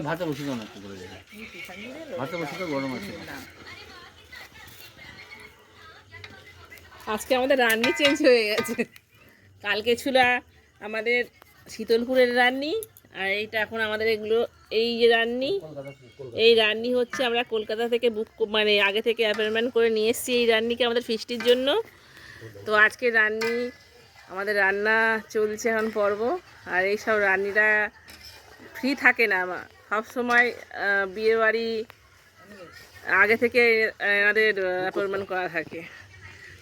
ভাতে বসে দাও না একটু করে, ভাতে বসে তো গরম আছে। আজকে আমাদের রান্নি চেঞ্জ হয়ে গেছে। কালকে ছিল আমাদের শীতলপুরের রান্নি, আর এইটা এখন আমাদের এগুলো এই যে রান্নি, এই রান্নি হচ্ছে আমরা কলকাতা থেকে মানে আগে থেকে অ্যাপয়েন্টমেন্ট করে নিয়ে এসেছি এই রান্নিকে আমাদের ফিস্টির জন্য। তো আজকে রান্নি আমাদের রান্না চলছে এখন পর্ব। আর এইসব রান্নিরা ফ্রি থাকে না, সব সময় বিয়েবাড়ি আগে থেকে আমাদের অ্যাপয়েন্টমেন্ট করা থাকে।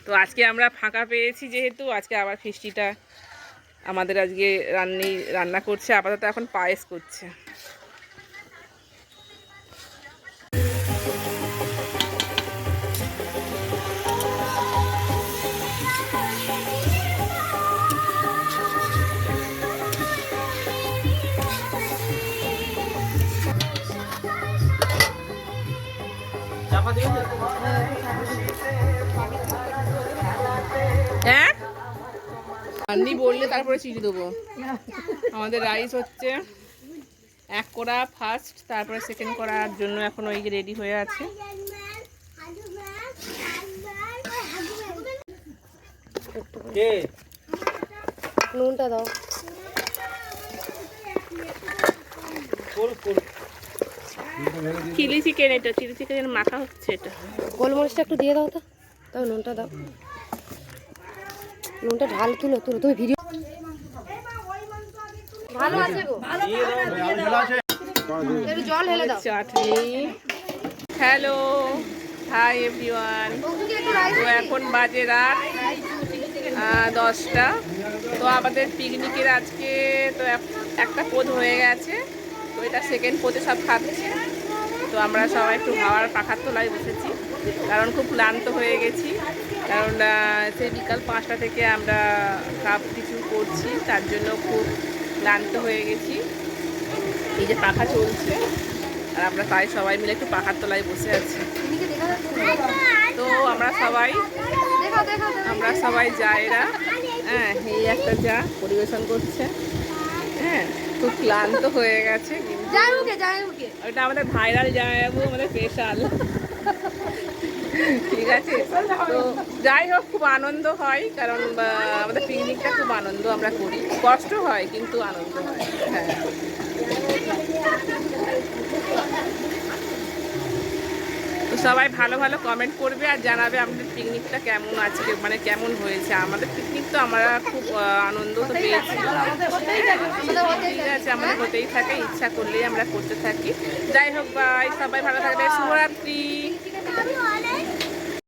তো আজকে আমরা ফাঁকা পেয়েছি যেহেতু, আজকে আবার ফিস্টিটা আমাদের আজকে রান্না করছে। আপাতত এখন পায়েস করছে। হ্যাঁ রান্নি বললে তারপরে চিনি দেবো। আমাদের রাইস হচ্ছে 1 কড়া ফার্স্ট, তারপরে সেকেন্ড করার জন্য এখন ওই রেডি হয়ে আছে। নুনটা দাও। চিলি চিকেন, এটা চিলি চিকেনের মাখা হচ্ছে। এটা গোলমরিচটা একটু দিয়ে দাও তো, তাও নুনটা দাও। নুনটা ঢাল তুলো তুলো, তুমি ভিডিও ভালো আছে গো, একটু জল ঢেলে দাও। চাটনি। Hello, hi everyone. তো এখন বাজে রাত 10টা। তো আমাদের পিকনিকের আজকে তো একটা পোদ হয়ে গেছে, তো এটা সেকেন্ড পোদে সব খাচ্ছে। তো আমরা সবাই একটু হাওয়ার পাখার তলায় বসেছি, কারণ খুব ক্লান্ত হয়ে গেছি। কারণ সেই বিকাল 5টা থেকে আমরা সব কিছু করছি, তার জন্য খুব ক্লান্ত হয়ে গেছি। এই যে পাখা চলছে, আর আমরা তাই সবাই মিলে একটু পাখার তলায় বসে আছি। তো আমরা সবাই যায়রা, হ্যাঁ এই একটা যা পরিবেশন করছে। হ্যাঁ খুব ক্লান্ত হয়ে গেছে, ওটা আমাদের ভাইরাল জামাইবাবু, আমাদের স্পেশাল। ঠিক আছে, তো যাই হোক খুব আনন্দ হয়, কারণ আমাদের পিকনিকটা খুব আনন্দ আমরা করি, কষ্ট হয় কিন্তু আনন্দ হয়। হ্যাঁ তো সবাই ভালো ভালো কমেন্ট করবে আর জানাবে আমাদের পিকনিকটা কেমন আজকে, মানে কেমন হয়েছে। আমাদের পিকনিক তো আমরা খুব আনন্দ তো পেয়েছি। ঠিক আছে, আমাদের হতেই থাকে, ইচ্ছা করলেই আমরা করতে থাকি। যাই হোক, বাই, সবাই ভালো থাকবে, শুভরাত্রি।